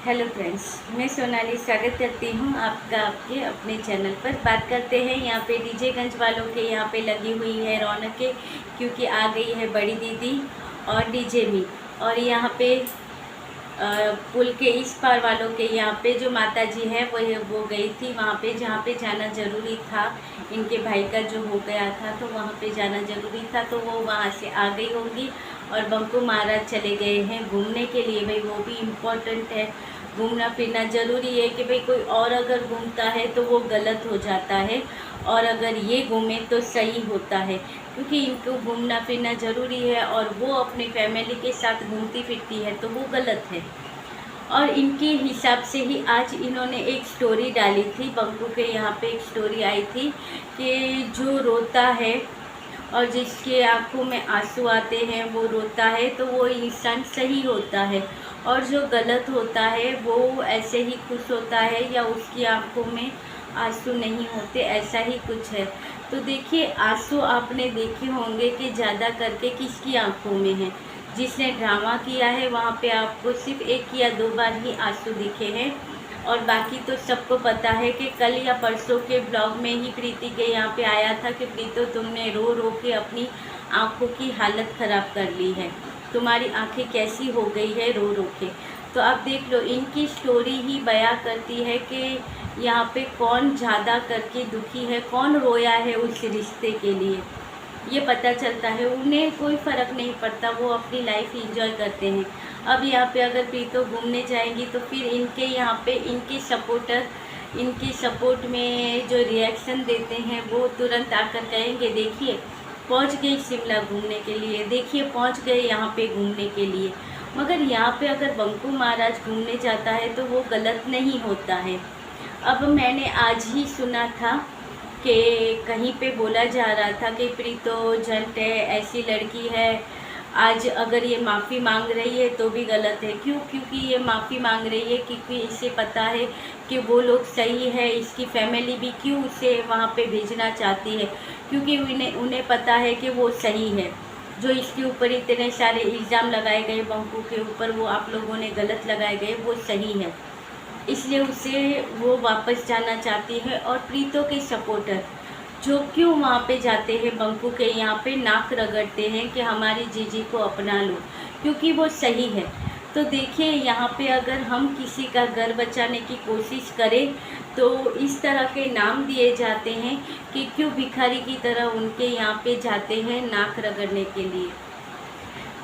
Hello friends, मैं सोनाली स्वागत करती हूँ आपका आपके अपने चैनल पर। बात करते हैं यहाँ पे डीजेगंज वालों के यहाँ पे लगी हुई है रौनक के, क्योंकि आ गई है बड़ी दीदी और डीजे मी। और यहाँ पे पुल के इस पार वालों के यहाँ पे जो माता जी है वो गई थी वहाँ पे, जहाँ पे जाना ज़रूरी था। इनके भाई का जो हो गया था तो वहाँ पे जाना ज़रूरी था, तो वो वहाँ से आ गई होंगी। और बंकू महाराज चले गए हैं घूमने के लिए। भाई वो भी इम्पोर्टेंट है, घूमना फिरना ज़रूरी है कि भाई कोई और अगर घूमता है तो वो गलत हो जाता है, और अगर ये घूमे तो सही होता है, क्योंकि इनको घूमना फिरना ज़रूरी है और वो अपनी फैमिली के साथ घूमती फिरती है तो वो गलत है। और इनके हिसाब से ही आज इन्होंने एक स्टोरी डाली थी, बंकू के यहाँ पे एक स्टोरी आई थी कि जो रोता है और जिसके आंखों में आंसू आते हैं वो रोता है तो वो इंसान सही होता है, और जो गलत होता है वो ऐसे ही खुश होता है या उसकी आंखों में आंसू नहीं होते, ऐसा ही कुछ है। तो देखिए, आंसू आपने देखे होंगे कि ज़्यादा करके किसकी आंखों में है। जिसने ड्रामा किया है वहाँ पे आपको सिर्फ एक या दो बार ही आंसू दिखे हैं, और बाकी तो सबको पता है कि कल या परसों के ब्लॉग में ही प्रीति के यहाँ पे आया था कि प्रीतो तुमने रो रो के अपनी आँखों की हालत ख़राब कर ली है, तुम्हारी आंखें कैसी हो गई है रो रो के। तो आप देख लो, इनकी स्टोरी ही बयां करती है कि यहाँ पे कौन ज़्यादा करके दुखी है, कौन रोया है उस रिश्ते के लिए, ये पता चलता है। उन्हें कोई फ़र्क नहीं पड़ता, वो अपनी लाइफ एंजॉय करते हैं। अब यहाँ पे अगर प्रीतो घूमने जाएंगी तो फिर इनके यहाँ पे इनके सपोर्टर इनकी सपोर्ट में जो रिएक्शन देते हैं वो तुरंत आकर कहेंगे देखिए पहुँच गई शिमला घूमने के लिए, देखिए पहुँच गए यहाँ पे घूमने के लिए। मगर यहाँ पे अगर बंकू महाराज घूमने जाता है तो वो गलत नहीं होता है। अब मैंने आज ही सुना था कि कहीं पे बोला जा रहा था कि प्रीतो जंट है, ऐसी लड़की है, आज अगर ये माफ़ी मांग रही है तो भी गलत है। क्यों? क्योंकि ये माफ़ी मांग रही है क्योंकि इसे पता है कि वो लोग सही है। इसकी फैमिली भी क्यों उसे वहाँ पे भेजना चाहती है, क्योंकि उन्हें पता है कि वो सही है। जो इसके ऊपर इतने सारे इल्ज़ाम लगाए गए बंकू के ऊपर, वो आप लोगों ने गलत लगाए गए, वो सही है, इसलिए उसे वो वापस जाना चाहती है। और प्रीतो के सपोर्टर जो क्यों वहाँ पे जाते हैं, बंकू के यहाँ पे नाक रगड़ते हैं कि हमारी जीजी को अपना लो, क्योंकि वो सही है। तो देखिए, यहाँ पे अगर हम किसी का घर बचाने की कोशिश करें तो इस तरह के नाम दिए जाते हैं कि क्यों भिखारी की तरह उनके यहाँ पे जाते हैं नाक रगड़ने के लिए।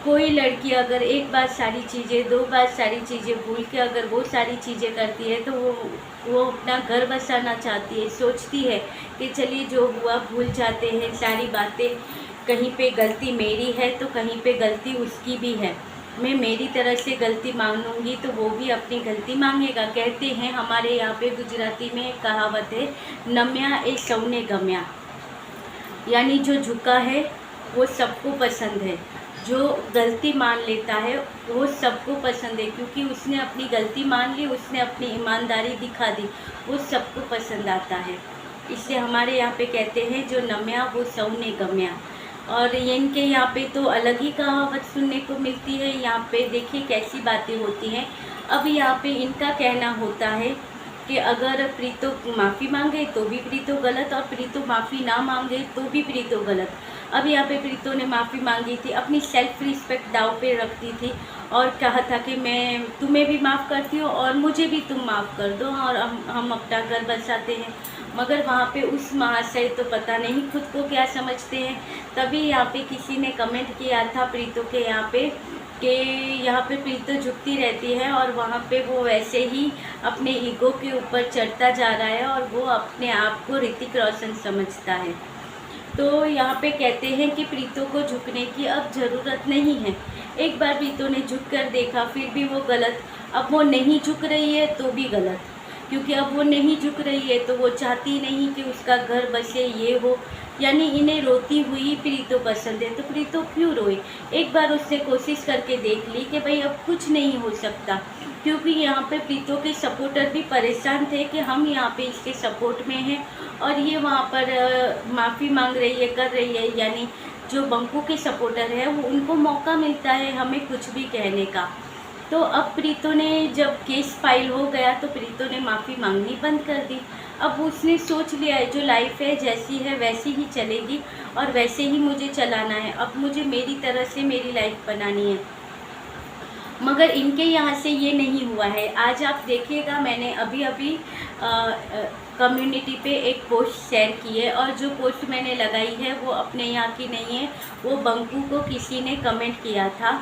कोई लड़की अगर एक बार सारी चीज़ें, दो बार सारी चीज़ें भूल के अगर वो सारी चीज़ें करती है तो वो अपना घर बसाना चाहती है, सोचती है कि चलिए जो हुआ भूल जाते हैं सारी बातें, कहीं पे गलती मेरी है तो कहीं पे गलती उसकी भी है, मैं मेरी तरह से गलती मांगूंगी तो वो भी अपनी गलती मांगेगा। कहते हैं हमारे यहाँ पे गुजराती में एक कहावत है, नम्या ए सौने गम्या, यानी जो झुका है वो सबको पसंद है, जो गलती मान लेता है वो सबको पसंद है, क्योंकि उसने अपनी गलती मान ली, उसने अपनी ईमानदारी दिखा दी, वो सबको पसंद आता है। इसलिए हमारे यहाँ पे कहते हैं जो नम्या वो सौने गम्या। और इनके यहाँ पे तो अलग ही कहावत सुनने को मिलती है। यहाँ पे देखिए कैसी बातें होती हैं। अब यहाँ पे इनका कहना होता है कि अगर प्रीतो माफ़ी मांगे तो भी प्रीतो गलत, और प्रीतो माफ़ी ना मांगे तो भी प्रीतो गलत। अब यहाँ पे प्रीतो ने माफ़ी मांगी थी, अपनी सेल्फ रिस्पेक्ट दाव पे रखती थी और कहा था कि मैं तुम्हें भी माफ़ करती हूँ और मुझे भी तुम माफ़ कर दो और हम अपना घर बसाते हैं। मगर वहाँ पे उस महाशय तो पता नहीं खुद को क्या समझते हैं। तभी यहाँ पे किसी ने कमेंट किया था प्रीतो के यहाँ पे कि यहाँ पे प्रीतो झुकती रहती है और वहाँ पे वो वैसे ही अपने ईगो के ऊपर चढ़ता जा रहा है और वो अपने आप को ऋतिक रोशन समझता है। तो यहाँ पे कहते हैं कि प्रीतो को झुकने की अब ज़रूरत नहीं है। एक बार प्रीतो ने झुक कर देखा फिर भी वो गलत, अब वो नहीं झुक रही है तो भी गलत, क्योंकि अब वो नहीं झुक रही है तो वो चाहती नहीं कि उसका घर बसे, ये हो। यानी इन्हें रोती हुई प्रीतो पसंद है, तो प्रीतो क्यों रोए। एक बार उसने कोशिश करके देख ली कि भाई अब कुछ नहीं हो सकता, क्योंकि यहाँ पे प्रीतो के सपोर्टर भी परेशान थे कि हम यहाँ पे इसके सपोर्ट में हैं और ये वहाँ पर माफ़ी मांग रही है, कर रही है। यानी जो बंकू के सपोर्टर है वो उनको मौका मिलता है हमें कुछ भी कहने का। तो अब प्रीतो ने जब केस फाइल हो गया तो प्रीतो ने माफ़ी मांगनी बंद कर दी। अब उसने सोच लिया है जो लाइफ है जैसी है वैसी ही चलेगी और वैसे ही मुझे चलाना है। अब मुझे मेरी तरह से मेरी लाइफ बनानी है। मगर इनके यहाँ से ये नहीं हुआ है। आज आप देखिएगा, मैंने अभी अभी कम्युनिटी पे एक पोस्ट शेयर की है और जो पोस्ट मैंने लगाई है वो अपने यहाँ की नहीं है, वो बंकू को किसी ने कमेंट किया था,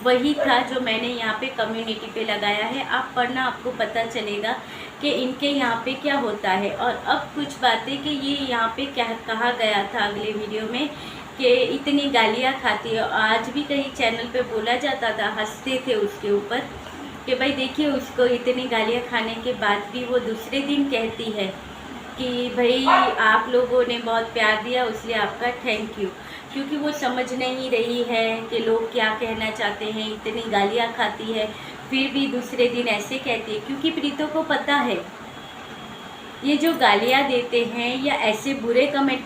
वही था जो मैंने यहाँ पे कम्युनिटी पे लगाया है। आप पढ़ना, आपको पता चलेगा कि इनके यहाँ पे क्या होता है। और अब कुछ बातें कि ये यहाँ पे क्या कहा गया था अगले वीडियो में कि इतनी गालियाँ खाती है। आज भी कहीं चैनल पे बोला जाता था, हंसते थे उसके ऊपर कि भाई देखिए उसको इतनी गालियाँ खाने के बाद भी वो दूसरे दिन कहती है कि भाई आप लोगों ने बहुत प्यार दिया इसलिए आपका थैंक यू। क्योंकि वो समझ नहीं रही है कि लोग क्या कहना चाहते हैं, इतनी गालियाँ खाती है फिर भी दूसरे दिन ऐसे कहती है। क्योंकि प्रीतो को पता है ये जो गालियाँ देते हैं या ऐसे बुरे कमेंट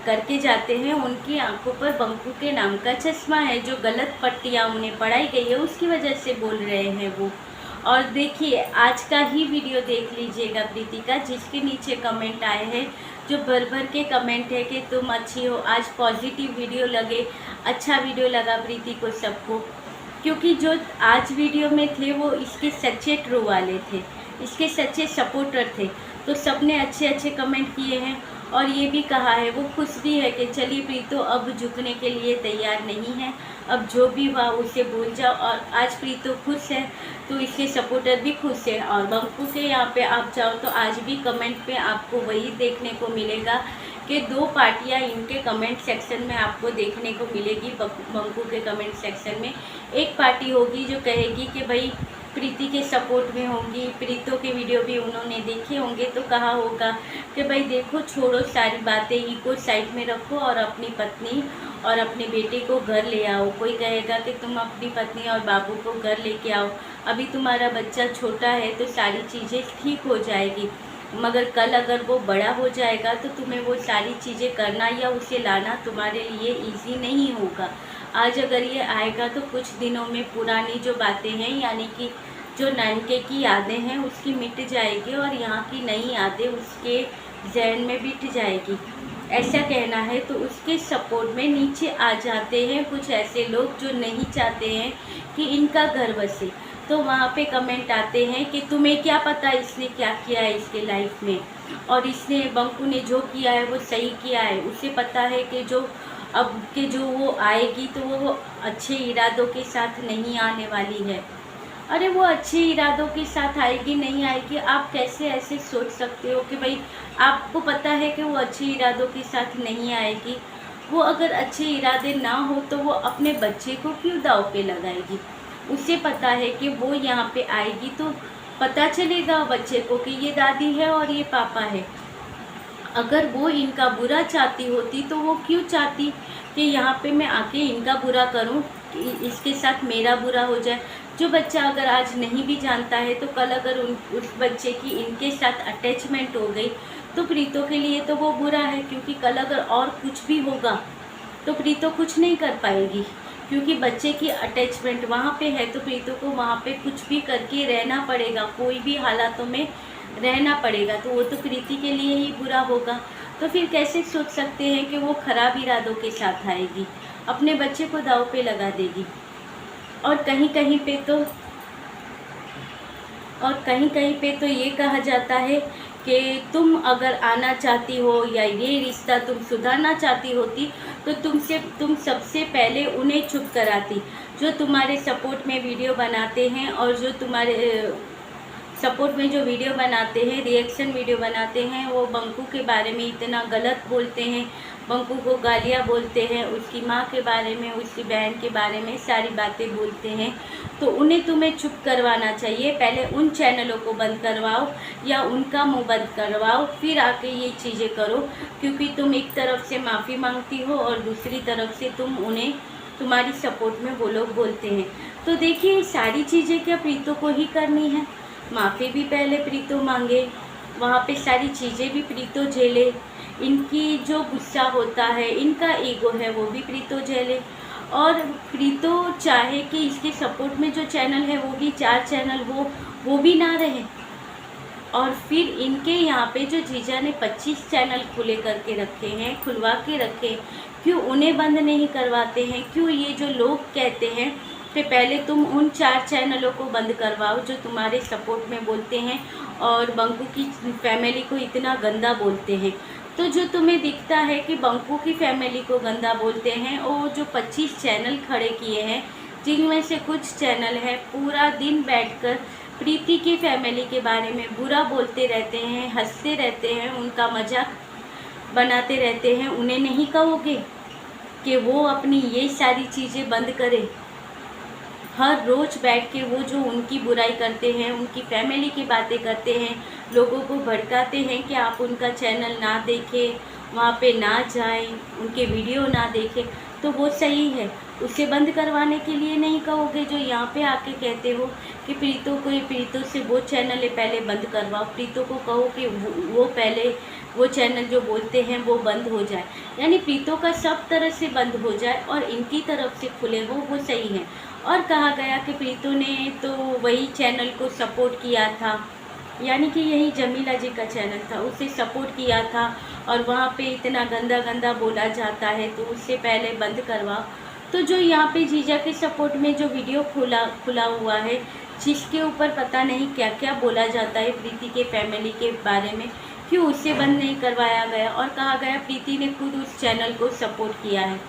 करके जाते हैं, उनकी आंखों पर बंकू के नाम का चश्मा है, जो गलत पट्टियाँ उन्हें पढ़ाई गई है उसकी वजह से बोल रहे हैं वो। और देखिए आज का ही वीडियो देख लीजिएगा प्रीति का, जिसके नीचे कमेंट आए हैं जो भर भर के कमेंट है कि तुम अच्छी हो। आज पॉजिटिव वीडियो लगे, अच्छा वीडियो लगा प्रीति को सबको, क्योंकि जो आज वीडियो में थे वो इसके सच्चे ट्रू वाले थे, इसके सच्चे सपोर्टर थे। तो सबने अच्छे अच्छे कमेंट किए हैं और ये भी कहा है, वो खुश भी है कि चलिए प्रीतो अब झुकने के लिए तैयार नहीं है, अब जो भी हुआ उसे भूल जाओ। और आज प्रीतो खुश है तो इसके सपोर्टर भी खुश है। और बंकू के यहाँ पे आप जाओ तो आज भी कमेंट पे आपको वही देखने को मिलेगा कि दो पार्टियां इनके कमेंट सेक्शन में आपको देखने को मिलेगी। बंकू के कमेंट सेक्शन में एक पार्टी होगी जो कहेगी कि भाई प्रीति के सपोर्ट में होंगी, प्रीतो के वीडियो भी उन्होंने देखे होंगे तो कहा होगा कि भाई देखो छोड़ो सारी बातें, ईगो साइड में रखो और अपनी पत्नी और अपने बेटे को घर ले आओ। कोई कहेगा कि तुम अपनी पत्नी और बाबू को घर लेके आओ, अभी तुम्हारा बच्चा छोटा है तो सारी चीज़ें ठीक हो जाएगी, मगर कल अगर वो बड़ा हो जाएगा तो तुम्हें वो सारी चीज़ें करना या उसे लाना तुम्हारे लिए ईजी नहीं होगा। आज अगर ये आएगा तो कुछ दिनों में पुरानी जो बातें हैं यानी कि जो नानके की यादें हैं उसकी मिट जाएगी और यहाँ की नई यादें उसके जहन में बिठ जाएगी, ऐसा कहना है। तो उसके सपोर्ट में नीचे आ जाते हैं कुछ ऐसे लोग जो नहीं चाहते हैं कि इनका घर बसे। तो वहाँ पे कमेंट आते हैं कि तुम्हें क्या पता इसने क्या किया है इसके लाइफ में, और इसने बंकू ने जो किया है वो सही किया है, उसे पता है कि जो अब के जो वो आएगी तो वो अच्छे इरादों के साथ नहीं आने वाली है। अरे वो अच्छे इरादों के साथ आएगी नहीं आएगी, आप कैसे ऐसे सोच सकते हो कि भाई आपको पता है कि वो अच्छे इरादों के साथ नहीं आएगी। वो अगर अच्छे इरादे ना हो तो वो अपने बच्चे को क्यों दाव पे लगाएगी। उसे पता है कि वो यहाँ पे आएगी तो पता चलेगा बच्चे को कि ये दादी है और ये पापा है। अगर वो इनका बुरा चाहती होती तो वो क्यों चाहती कि यहाँ पे मैं आके इनका बुरा करूँ, इसके साथ मेरा बुरा हो जाए। जो बच्चा अगर आज नहीं भी जानता है तो कल अगर उस बच्चे की इनके साथ अटैचमेंट हो गई तो प्रीतो के लिए तो वो बुरा है, क्योंकि कल अगर और कुछ भी होगा तो प्रीतो कुछ नहीं कर पाएगी, क्योंकि बच्चे की अटैचमेंट वहाँ पे है तो प्रीतो को वहाँ पे कुछ भी करके रहना पड़ेगा, कोई भी हालातों में रहना पड़ेगा, तो वो तो प्रीति के लिए ही बुरा होगा। तो फिर कैसे सोच सकते हैं कि वो खराब इरादों के साथ आएगी, अपने बच्चे को दाव पे लगा देगी। और कहीं कहीं पे तो ये कहा जाता है कि तुम अगर आना चाहती हो या ये रिश्ता तुम सुधारना चाहती होती तो तुम सबसे पहले उन्हें चुप कराती, जो तुम्हारे सपोर्ट में वीडियो बनाते हैं और जो तुम्हारे सपोर्ट में जो वीडियो बनाते हैं, रिएक्शन वीडियो बनाते हैं, वो बंकू के बारे में इतना गलत बोलते हैं, बंकू को गालियाँ बोलते हैं, उसकी माँ के बारे में, उसकी बहन के बारे में सारी बातें बोलते हैं। तो उन्हें तुम्हें चुप करवाना चाहिए, पहले उन चैनलों को बंद करवाओ या उनका मुंह बंद करवाओ, फिर आके ये चीज़ें करो। क्योंकि तुम एक तरफ से माफ़ी मांगती हो और दूसरी तरफ से उन्हें तुम्हारी सपोर्ट में वो लोग बोलते हैं। तो देखिए सारी चीज़ें क्या प्रीतो को ही करनी है, माफ़ी भी पहले प्रीतो मांगे, वहाँ पे सारी चीज़ें भी प्रीतो झेले, इनकी जो गुस्सा होता है, इनका ईगो है वो भी प्रीतो झेले। और प्रीतो चाहे कि इसके सपोर्ट में जो चैनल है वो भी 4 चैनल हो, वो भी ना रहे। और फिर इनके यहाँ पे जो जीजा ने 25 चैनल खुले करके रखे हैं, खुलवा के रखे, क्यों उन्हें बंद नहीं करवाते हैं? क्यों ये जो लोग कहते हैं कि पहले तुम उन 4 चैनलों को बंद करवाओ जो तुम्हारे सपोर्ट में बोलते हैं और बंकू की फैमिली को इतना गंदा बोलते हैं। तो जो तुम्हें दिखता है कि बंकू की फैमिली को गंदा बोलते हैं, वो जो 25 चैनल खड़े किए हैं, जिनमें से कुछ चैनल है पूरा दिन बैठकर प्रीति की फैमिली के बारे में बुरा बोलते रहते हैं, हंसते रहते हैं, उनका मजाक बनाते रहते हैं, उन्हें नहीं कहोगे कि वो अपनी ये सारी चीज़ें बंद करे? हर रोज़ बैठ के वो जो उनकी बुराई करते हैं, उनकी फैमिली की बातें करते हैं, लोगों को भड़काते हैं कि आप उनका चैनल ना देखें, वहाँ पे ना जाएं, उनके वीडियो ना देखें, तो वो सही है। उसे बंद करवाने के लिए नहीं कहोगे जो यहाँ पे आके कहते हो कि प्रीतो से वो चैनल पहले बंद करवाओ, प्रीतो को कहो कि वो पहले वो चैनल जो बोलते हैं वो बंद हो जाए, यानी प्रीतो का सब तरह से बंद हो जाए और इनकी तरफ से खुले हो, वो सही है। और कहा गया कि प्रीतो ने तो वही चैनल को सपोर्ट किया था, यानी कि यही जमीला जी का चैनल था, उसे सपोर्ट किया था और वहाँ पे इतना गंदा गंदा बोला जाता है, तो उससे पहले बंद करवाओ। तो जो यहाँ पे जीजा के सपोर्ट में जो वीडियो खुला हुआ है, जिसके ऊपर पता नहीं क्या क्या बोला जाता है प्रीति के फैमिली के बारे में, क्यों उसे बंद नहीं करवाया गया? और कहा गया प्रीति ने खुद उस चैनल को सपोर्ट किया है।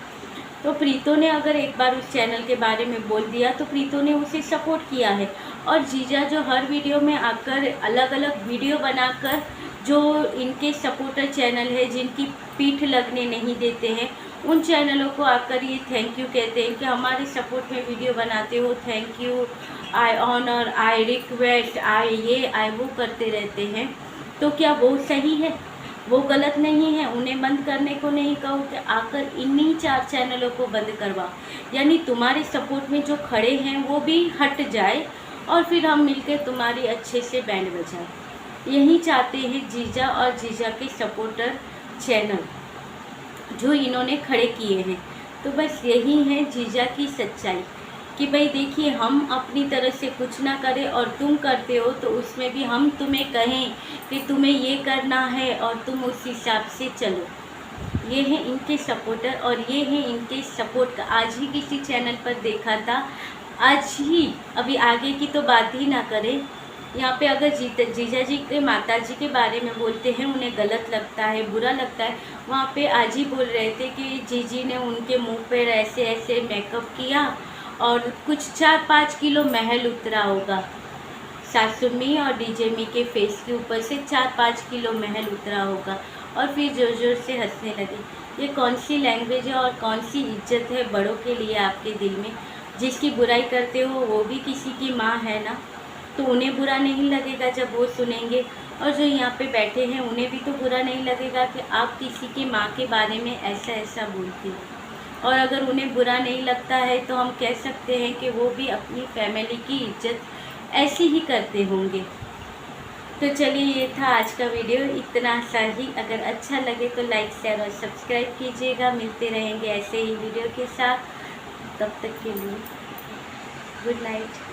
तो प्रीतो ने अगर एक बार उस चैनल के बारे में बोल दिया तो प्रीतो ने उसे सपोर्ट किया है। और जीजा जो हर वीडियो में आकर अलग अलग वीडियो बनाकर जो इनके सपोर्टर चैनल है, जिनकी पीठ लगने नहीं देते हैं, उन चैनलों को आकर ये थैंक यू कहते हैं कि हमारे सपोर्ट में वीडियो बनाते हो, thank you, I honour, I request, I वो करते रहते हैं। तो क्या वो सही है? वो गलत नहीं है? उन्हें बंद करने को नहीं कहो कि आकर इन्हीं 4 चैनलों को बंद करवाओ, यानी तुम्हारे सपोर्ट में जो खड़े हैं वो भी हट जाए और फिर हम मिलकर तुम्हारी अच्छे से बैंड बजाएं। यही चाहते हैं जीजा और जीजा के सपोर्टर चैनल जो इन्होंने खड़े किए हैं। तो बस यही है जीजा की सच्चाई कि भाई देखिए, हम अपनी तरह से कुछ ना करें और तुम करते हो तो उसमें भी हम तुम्हें कहें कि तुम्हें ये करना है और तुम उस हिसाब से चलो। ये हैं इनके सपोर्टर और ये हैं इनके सपोर्ट का। आज ही किसी चैनल पर देखा था, आज ही, अभी आगे की तो बात ही ना करें। यहाँ पे अगर जीजा जी के माता जी के बारे में बोलते हैं, उन्हें गलत लगता है, बुरा लगता है। वहाँ पे आज ही बोल रहे थे कि जीजी ने उनके मुंह पर ऐसे ऐसे मेकअप किया और कुछ 4-5 किलो महल उतरा होगा। सासू मी और डीजे मी के फेस के ऊपर से 4-5 किलो महल उतरा होगा और फिर जोर जोर से हंसने लगे। ये कौन सी लैंग्वेज है और कौन सी इज्जत है बड़ों के लिए आपके दिल में? जिसकी बुराई करते हो वो भी किसी की माँ है ना, तो उन्हें बुरा नहीं लगेगा जब वो सुनेंगे। और जो यहाँ पे बैठे हैं उन्हें भी तो बुरा नहीं लगेगा कि आप किसी की माँ के बारे में ऐसा ऐसा बोलते हो। और अगर उन्हें बुरा नहीं लगता है तो हम कह सकते हैं कि वो भी अपनी फैमिली की इज्जत ऐसे ही करते होंगे। तो चलिए, ये था आज का वीडियो, इतना सा ही। अगर अच्छा लगे तो लाइक, शेयर और सब्सक्राइब कीजिएगा। मिलते रहेंगे ऐसे ही वीडियो के साथ, तब तक के लिए गुड नाइट।